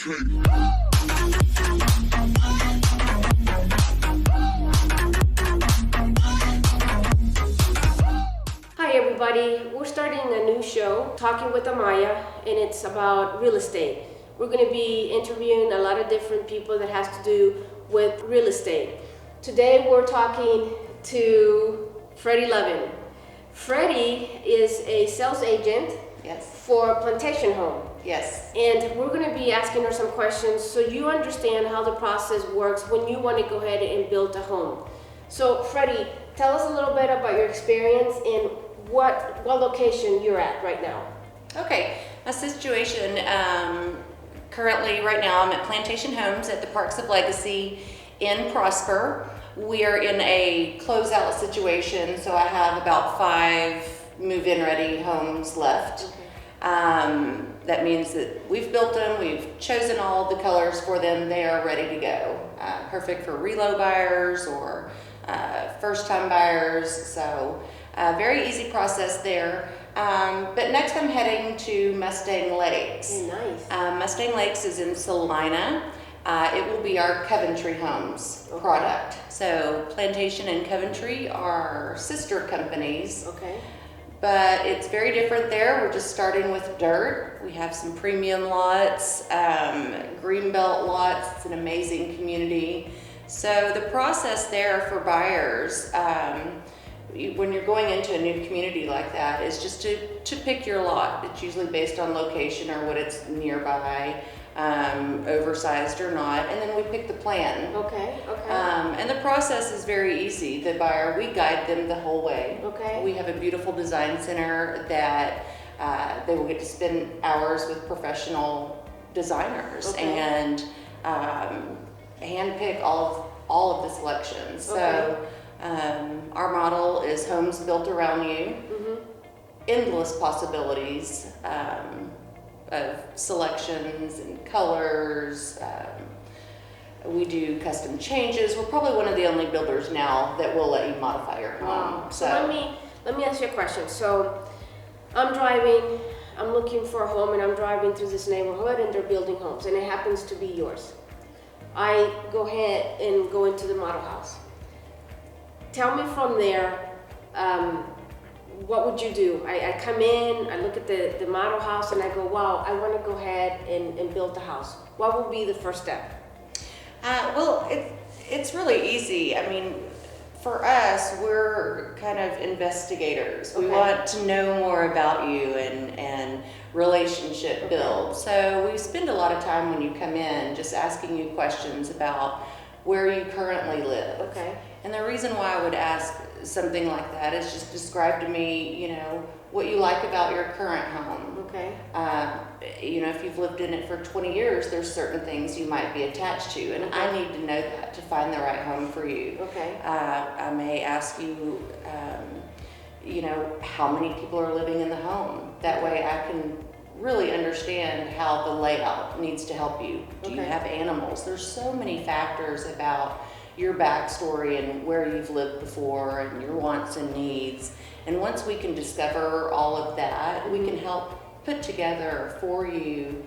Hi everybody, we're starting a new show, Talking with Amaya, and it's about real estate. We're going to be interviewing a lot of different people that has to do with real estate. Today we're talking to Freddi Lovin. Freddi is a sales agent for Plantation Home. Yes. And we're going to be asking her some questions so you understand how the process works when you want to go ahead and build a home. So Freddi, tell us a little bit about your experience and what location you're at right now. Okay, my situation, currently right now I'm at Plantation Homes at the Parks of Legacy in Prosper. We are in a closeout situation, so I have about 5 move-in ready homes left. Okay. That means that we've built them, we've chosen all the colors for them, they are ready to go. Perfect for reload buyers or first-time buyers, so very easy process there. But next I'm heading to Mustang Lakes. Nice. Mustang Lakes is in Salina. It will be our Coventry Homes product. So Plantation and Coventry are sister companies. Okay. But it's very different there. We're just starting with dirt. We have some premium lots, greenbelt lots. It's an amazing community. So the process there for buyers, when you're going into a new community like that, is just to pick your lot. It's usually based on location or what it's nearby, oversized or not, and then we pick the plan. Okay. And the process is very easy. The buyer, we guide them the whole way. Okay. We have a beautiful design center that they will get to spend hours with professional designers and handpick all of the selections. So our model is homes built around you. Endless possibilities of selections and colors. We do custom changes. We're probably one of the only builders now that will let you modify your home. Wow. So let me ask you a question. So I'm driving, I'm looking for a home, and I'm driving through this neighborhood, and they're building homes, and it happens to be yours. I go ahead and go into the model house. Tell me from there, what would you do? I come in, I look at the model house, and I go, wow, I want to go ahead and build the house. What would be the first step? Well, it's really easy. I mean, for us, we're kind of investigators. We want to know more about you and relationship build. So we spend a lot of time when you come in just asking you questions about where you currently live. Okay. And the reason why I would ask something like that is just describe to me, what you like about your current home. Okay. If you've lived in it for 20 years, there's certain things you might be attached to, and I need to know that to find the right home for you. Okay. I may ask you, how many people are living in the home. That way I can really understand how the layout needs to help you. Do you have animals? There's so many factors about your backstory and where you've lived before and your wants and needs. And once we can discover all of that, we can help put together for you,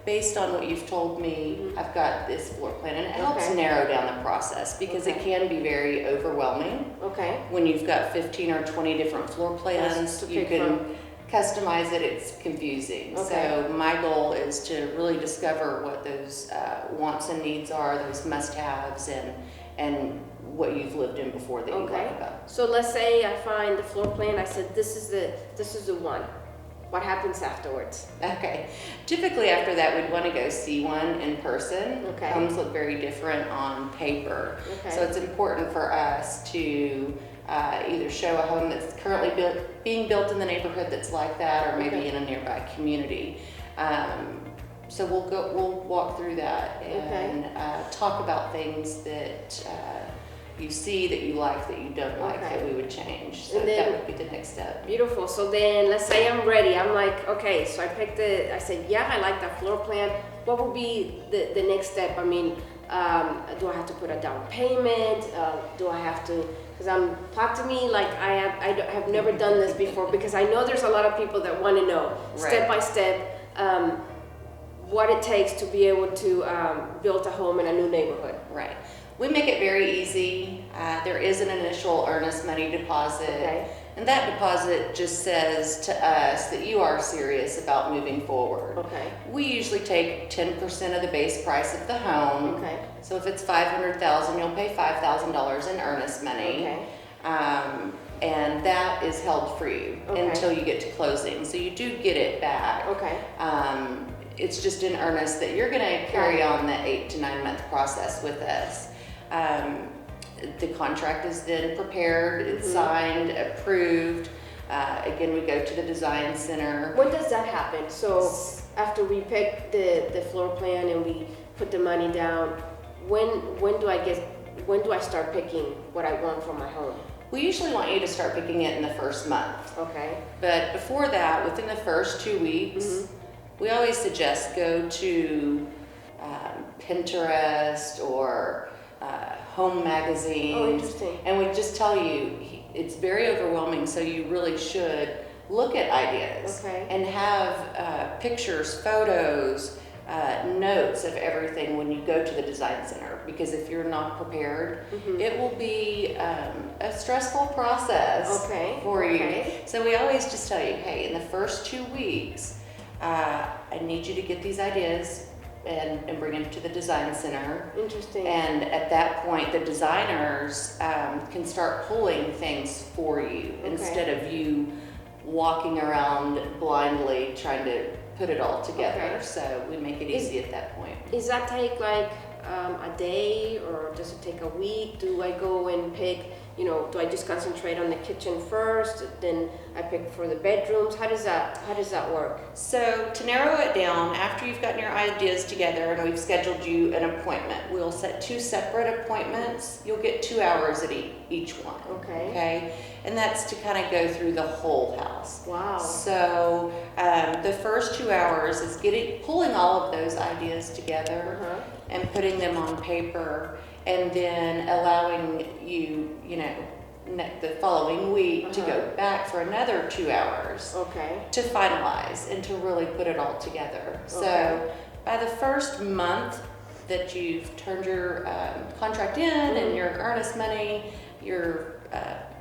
based on what you've told me, I've got this floor plan. And it helps narrow down the process because it can be very overwhelming. Okay. When you've got 15 or 20 different floor plans, you can customize it, it's confusing. Okay. So my goal is to really discover what those wants and needs are, those must-haves, and what you've lived in before that you like about. So let's say I find the floor plan, I said this is the one. What happens afterwards? Okay. Typically after that we'd want to go see one in person. Okay. Homes look very different on paper. Okay. So it's important for us to either show a home that's currently being built in the neighborhood that's like that, or maybe in a nearby community. So we'll walk through that and talk about things that you see that you like, that you don't like, that we would change. So that would be the next step. Beautiful. So then let's say I'm ready. I'm like, okay, so I said, yeah, I like that floor plan. What would be the next step? I mean, do I have to put a down payment? Do I have to, talk to me like I have never done this before, because I know there's a lot of people that want to know step by step. what it takes to be able to build a home in a new neighborhood. Right. We make it very easy. There is an initial earnest money deposit. Okay. And that deposit just says to us that you are serious about moving forward. Okay. We usually take 10% of the base price of the home. Okay. So if it's $500,000, you'll pay $5,000 in earnest money. Okay. And that is held for you until you get to closing. So you do get it back. Okay. It's just in earnest that you're gonna carry on the 8 to 9 month process with us. The contract is then prepared, it's signed, approved. Again, we go to the design center. When does that happen? So after we pick the floor plan and we put the money down, when do I start picking what I want for my home? We usually want you to start picking it in the first month. Okay. But before that, within the first 2 weeks, we always suggest go to Pinterest or home magazines. Oh, interesting. And we just tell you, it's very overwhelming, so you really should look at ideas and have pictures, photos, notes of everything when you go to the design center, because if you're not prepared, it will be a stressful process for you. So we always just tell you, hey, in the first 2 weeks, I need you to get these ideas and bring them to the design center. Interesting. And at that point, the designers can start pulling things for you instead of you walking around blindly trying to put it all together. So we make it easy at that point. Does that take like a day, or does it take a week? Do I go and pick, do I just concentrate on the kitchen first, then I pick for the bedrooms? How does that work? So to narrow it down, after you've gotten your ideas together and we've scheduled you an appointment, we'll set 2 separate appointments. You'll get 2 hours at each one. Okay. And that's to kind of go through the whole house. Wow. So the first 2 hours is pulling all of those ideas together and putting them on paper, and then allowing you, the following week to go back for another 2 hours to finalize and to really put it all together. So by the first month that you've turned your contract in and your earnest money, you're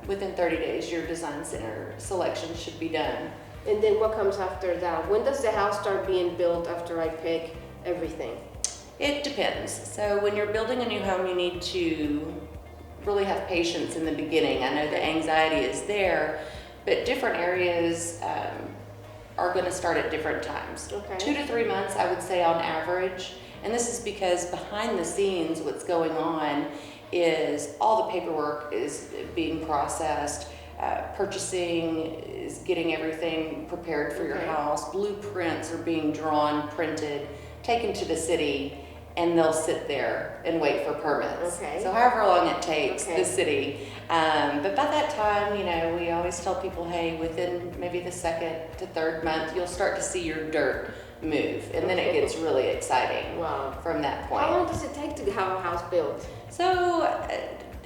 within 30 days, your design center selection should be done. And then what comes after that? When does the house start being built after I pick everything? It depends. So when you're building a new home, you need to really have patience in the beginning. I know the anxiety is there, but different areas are going to start at different times. 2 to 3 months, I would say, on average. And this is because behind the scenes, what's going on is all the paperwork is being processed. Purchasing is getting everything prepared for your house. Blueprints are being drawn, printed, taken to the city, and they'll sit there and wait for permits. So however long it takes the city. But by that time, we always tell people, hey, within maybe the 2nd to 3rd month, you'll start to see your dirt move. And then it gets really exciting from that point. How long does it take to have a house built? So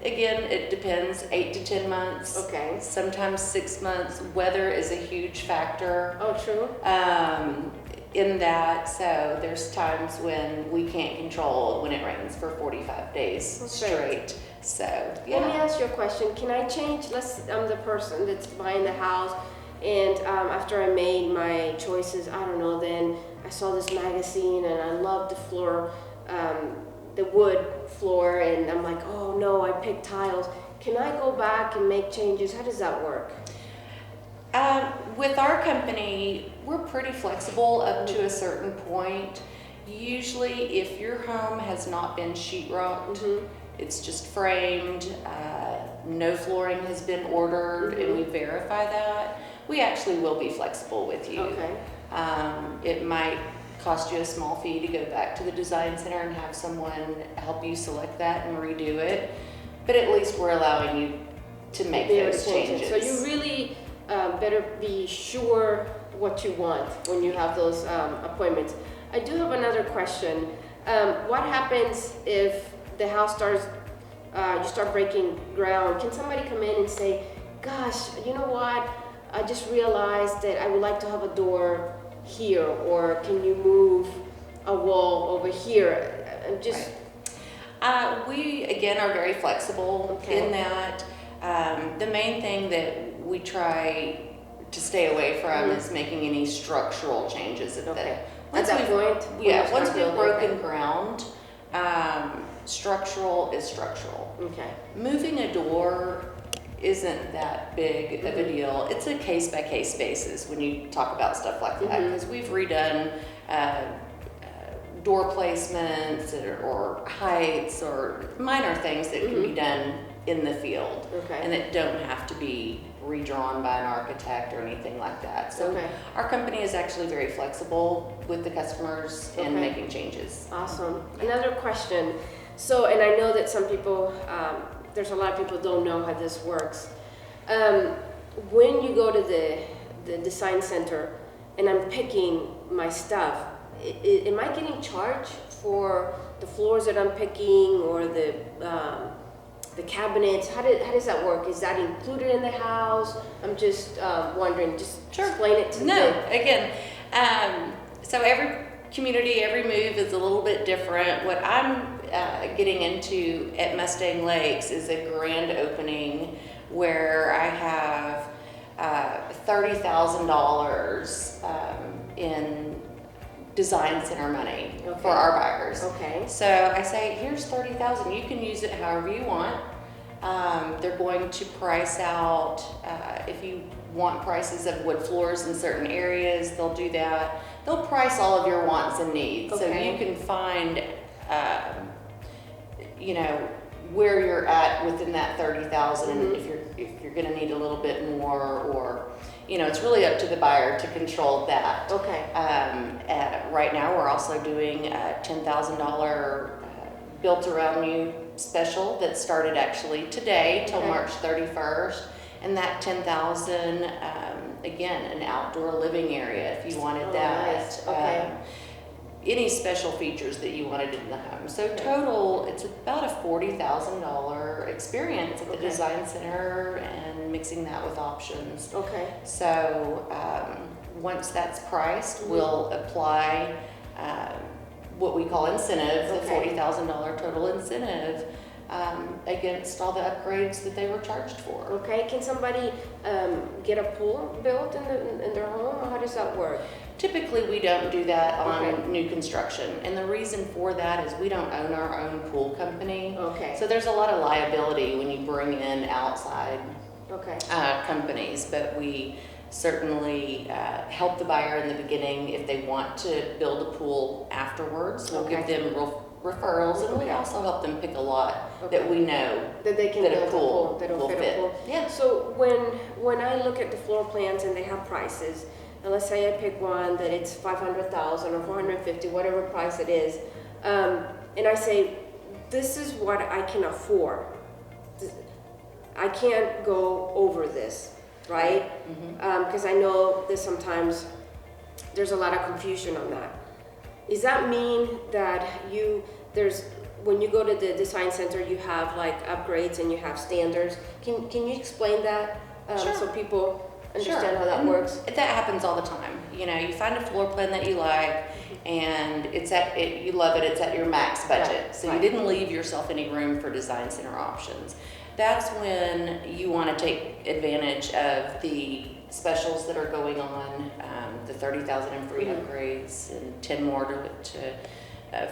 again, it depends, 8 to 10 months. Sometimes 6 months. Weather is a huge factor. Oh, true. In that, so there's times when we can't control when it rains for 45 days straight. So let me ask you a question. Can I change? I'm the person that's buying the house, and after I made my choices, I don't know, then I saw this magazine and I loved the floor, the wood floor, and I'm like, oh no, I picked tiles. Can I go back and make changes? How does that work? With our company, we're pretty flexible up to a certain point. Usually, if your home has not been sheetrocked, it's just framed, no flooring has been ordered, and we verify that, we actually will be flexible with you. It might cost you a small fee to go back to the design center and have someone help you select that and redo it, but at least we're allowing you to make those changes. So you really better be sure what you want when you have those appointments. I do have another question. What happens if the house starts, you start breaking ground? Can somebody come in and say, gosh, you know what? I just realized that I would like to have a door here, or can you move a wall over here. I'm just, We, again, are very flexible Okay. in that. The main thing that we try to stay away from is making any structural changes. okay. At Once that we've, point? when you yeah, start once we've building, broken ground, structural is structural. Okay. Moving a door isn't that big of a deal. It's a case-by-case basis when you talk about stuff like that, because we've redone door placements or heights or minor things that can be done in the field, Okay. and that don't have to be redrawn by an architect or anything like that. So Okay. our company is actually very flexible with the customers and Okay. making changes. Awesome. Another question. So, and I know that some people, there's a lot of people don't know how this works. When you go to the design center and I'm picking my stuff, am I getting charged for the floors that I'm picking or the cabinets? How does that work? Is that included in the house? I'm just wondering. Just Sure. explain it to me. No, again, so every community, every move is a little bit different. What I'm getting into at Mustang Lakes is a grand opening where I have $30,000 in design center money for our buyers. Okay. So I say, here's $30,000. You can use it however you want. They're going to price out, if you want prices of wood floors in certain areas, they'll do that. They'll price all of your wants and needs. So Okay. you can find, where you're at within that 30,000. If you're going to need a little bit more, or it's really up to the buyer to control that. Okay. Right now, we're also doing a $10,000 built around you special that started actually today till Okay. March 31st, and that 10,000, again, an outdoor living area if you wanted that. Nice. Okay. Any special features that you wanted in the home. So total, it's about a $40,000 experience at the Okay. design center, and mixing that with options. Okay. So once that's priced, we'll apply what we call incentive, the Okay. $40,000 total incentive, against all the upgrades that they were charged for. Okay. Can somebody get a pool built in their home? Or how does that work? Typically, we don't do that on Okay. new construction, and the reason for that is we don't own our own pool company. Okay. So there's a lot of liability when you bring in outside Okay. companies, but we certainly help the buyer in the beginning if they want to build a pool afterwards. We'll give Okay. them referrals, and we Okay. also help them pick a lot Okay. that we know That they can that a build pool that'll will fit a fit. pool. Yeah. So when I look at the floor plans and they have prices, and let's say I pick one that it's 500,000 or 450, whatever price it is, and I say, this is what I can afford. I can't go over this, right? Because I know that sometimes there's a lot of confusion on that. Does that mean that when you go to the design center, you have like upgrades and you have standards? Can you explain that Sure. so people understand Sure. how that And works? That happens all the time. You find a floor plan that you like, and you love it. It's at your max budget, Right, so right. you didn't leave yourself any room for design center options. That's when you want to take advantage of the specials that are going on, the 30,000 in free upgrades and 10 more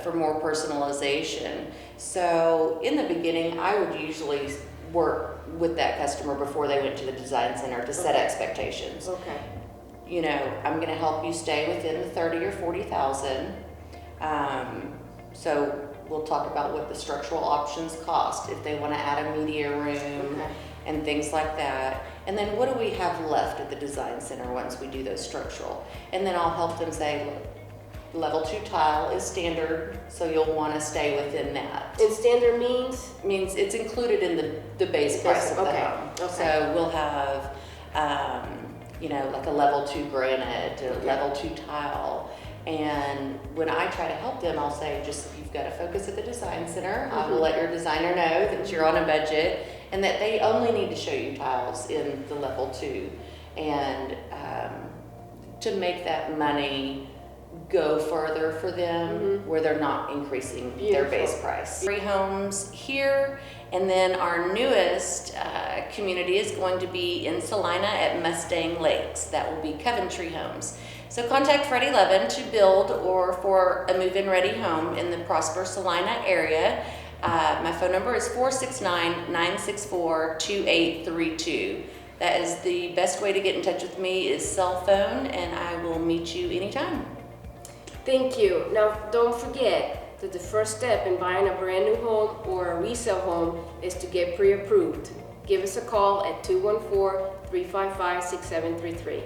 for more personalization. So in the beginning, I would usually work with that customer before they went to the design center to set expectations. Okay. I'm going to help you stay within the 30 or 40,000. So we'll talk about what the structural options cost if they want to add a media room Okay. and things like that. And then what do we have left at the design center once we do those structural? And then I'll help them say, look, level 2 tile is standard, so you'll want to stay within that. And standard means It's included in the base price of the Okay, home. okay. So we'll have, like a level 2 granite, a level 2 tile. And when I try to help them, I'll say, you've got to focus at the design center. I will let your designer know that you're on a budget and that they only need to show you tiles in the level 2. And to make that money go further for them where they're not increasing their base price. 3 homes here, and then our newest community is going to be in Salina at Mustang Lakes. That will be Coventry Homes. So contact Freddi Lovin to build or for a move-in ready home in the Prosper Salina area. My phone number is 469-964-2832. That is the best way to get in touch with me is cell phone, and I will meet you anytime. Thank you. Now, don't forget that the first step in buying a brand new home or a resale home is to get pre-approved. Give us a call at 214-355-6733.